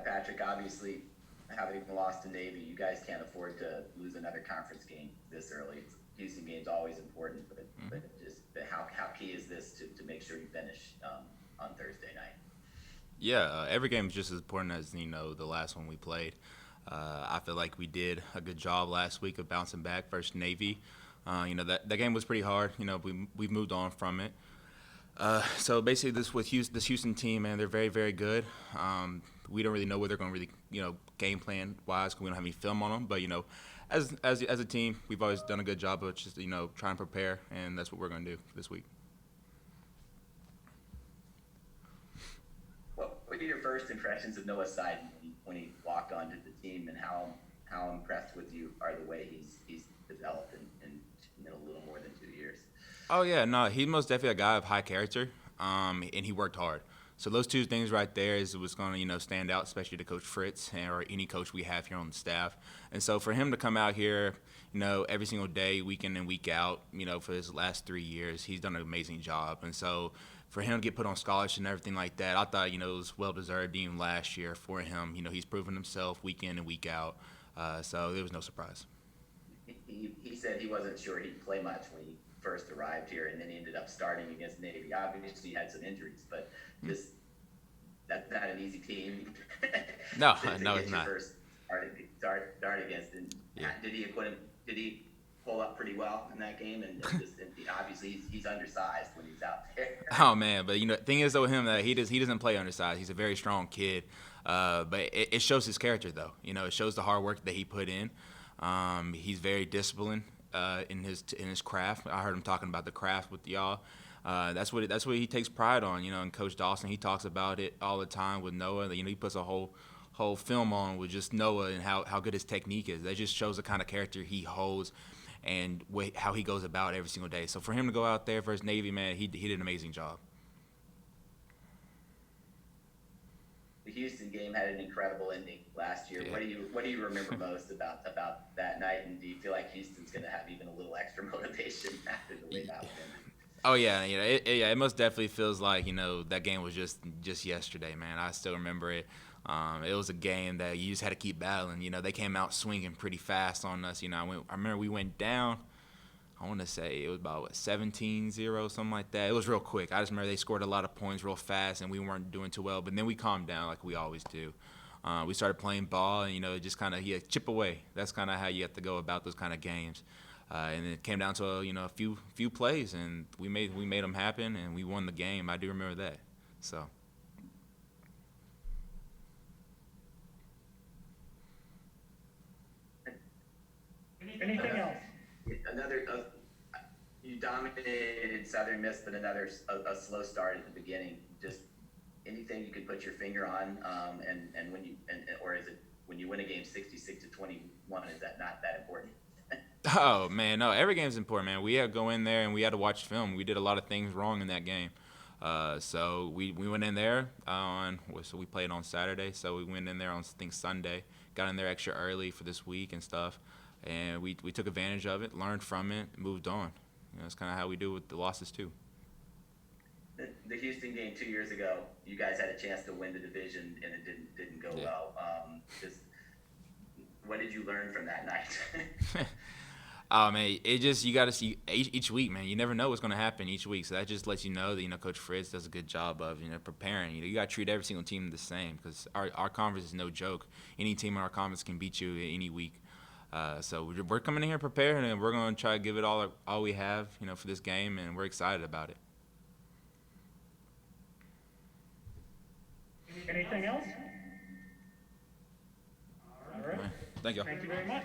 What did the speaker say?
Patrick, obviously, having lost to Navy, you guys can't afford to lose another conference game this early. Houston game's always important, but how key is this to make sure you finish on Thursday night? Yeah, every game is just as important as the last one we played. I feel like we did a good job last week of bouncing back versus Navy. That game was pretty hard. We've moved on from it. So basically, this Houston team, man, they're very very good. We don't really know where they're going to really game plan wise because we don't have any film on them. But as a team, we've always done a good job of just trying to prepare, and that's what we're going to do this week. What were your first impressions of Noah Seiden when he walked onto the team, and how impressed with you are the way he's developed in a little more than 2 years? Oh yeah, no, he's most definitely a guy of high character, and he worked hard. So those two things right there is what's going to stand out, especially to Coach Fritz or any coach we have here on the staff. And so for him to come out here, every single day, week in and week out, for his last 3 years, he's done an amazing job. And so for him to get put on scholarship and everything like that, I thought it was well deserved even last year for him. He's proven himself week in and week out. So there was no surprise. He said he wasn't sure he'd play much when he first arrived here, and then he ended up starting against Navy. Obviously, he had some injuries, but just that's not an easy team. No, to no, get it's your not. first start against. And Yeah. Did he pull up pretty well in that game? And obviously, he's undersized when he's out there. Oh man, but the thing is though with him that he doesn't play undersized. He's a very strong kid, but it shows his character though. It shows the hard work that he put in. He's very disciplined in his craft. I heard him talking about the craft with y'all. That's what he takes pride on. And Coach Dawson, he talks about it all the time with Noah. He puts a whole film on with just Noah and how good his technique is. That just shows the kind of character he holds and how he goes about every single day. So for him to go out there versus Navy, man, he did an amazing job. The Houston game had an incredible ending last year. Yeah. What do you remember most about that night? And do you feel like Houston's going to have even a little extra motivation after the way that one ended? Oh yeah, it most definitely feels like that game was just yesterday, man. I still remember it. It was a game that you just had to keep battling. They came out swinging pretty fast on us. I remember we went down. I want to say it was about 17-0, something like that. It was real quick. I just remember they scored a lot of points real fast, and we weren't doing too well. But then we calmed down like we always do. We started playing ball, and it just kind of chip away. That's kind of how you have to go about those kind of games. And it came down to a few plays, and we made them happen, and we won the game. I do remember that. So. Anything else? Another, you dominated Southern Miss, but a slow start at the beginning. Just anything you could put your finger on, and or is it when you win a game 66-21? Is that not that important? Oh man, no. Every game's important, man. We had to go in there and we had to watch film. We did a lot of things wrong in that game. So we went in there so we played on Saturday. So we went in there on I think Sunday. Got in there extra early for this week and stuff, and we took advantage of it, learned from it, moved on. That's kind of how we do with the losses too. The Houston game 2 years ago, you guys had a chance to win the division, and it didn't go Yeah. well. Just what did you learn from that night? Oh man, you got to see each week, man. You never know what's going to happen each week, so that just lets you know that Coach Fritz does a good job of preparing. You got to treat every single team the same because our conference is no joke. Any team in our conference can beat you any week. So we're coming in here prepared, and we're going to try to give it all we have, for this game, and we're excited about it. Anything else? All right. Thank you. Thank you very much.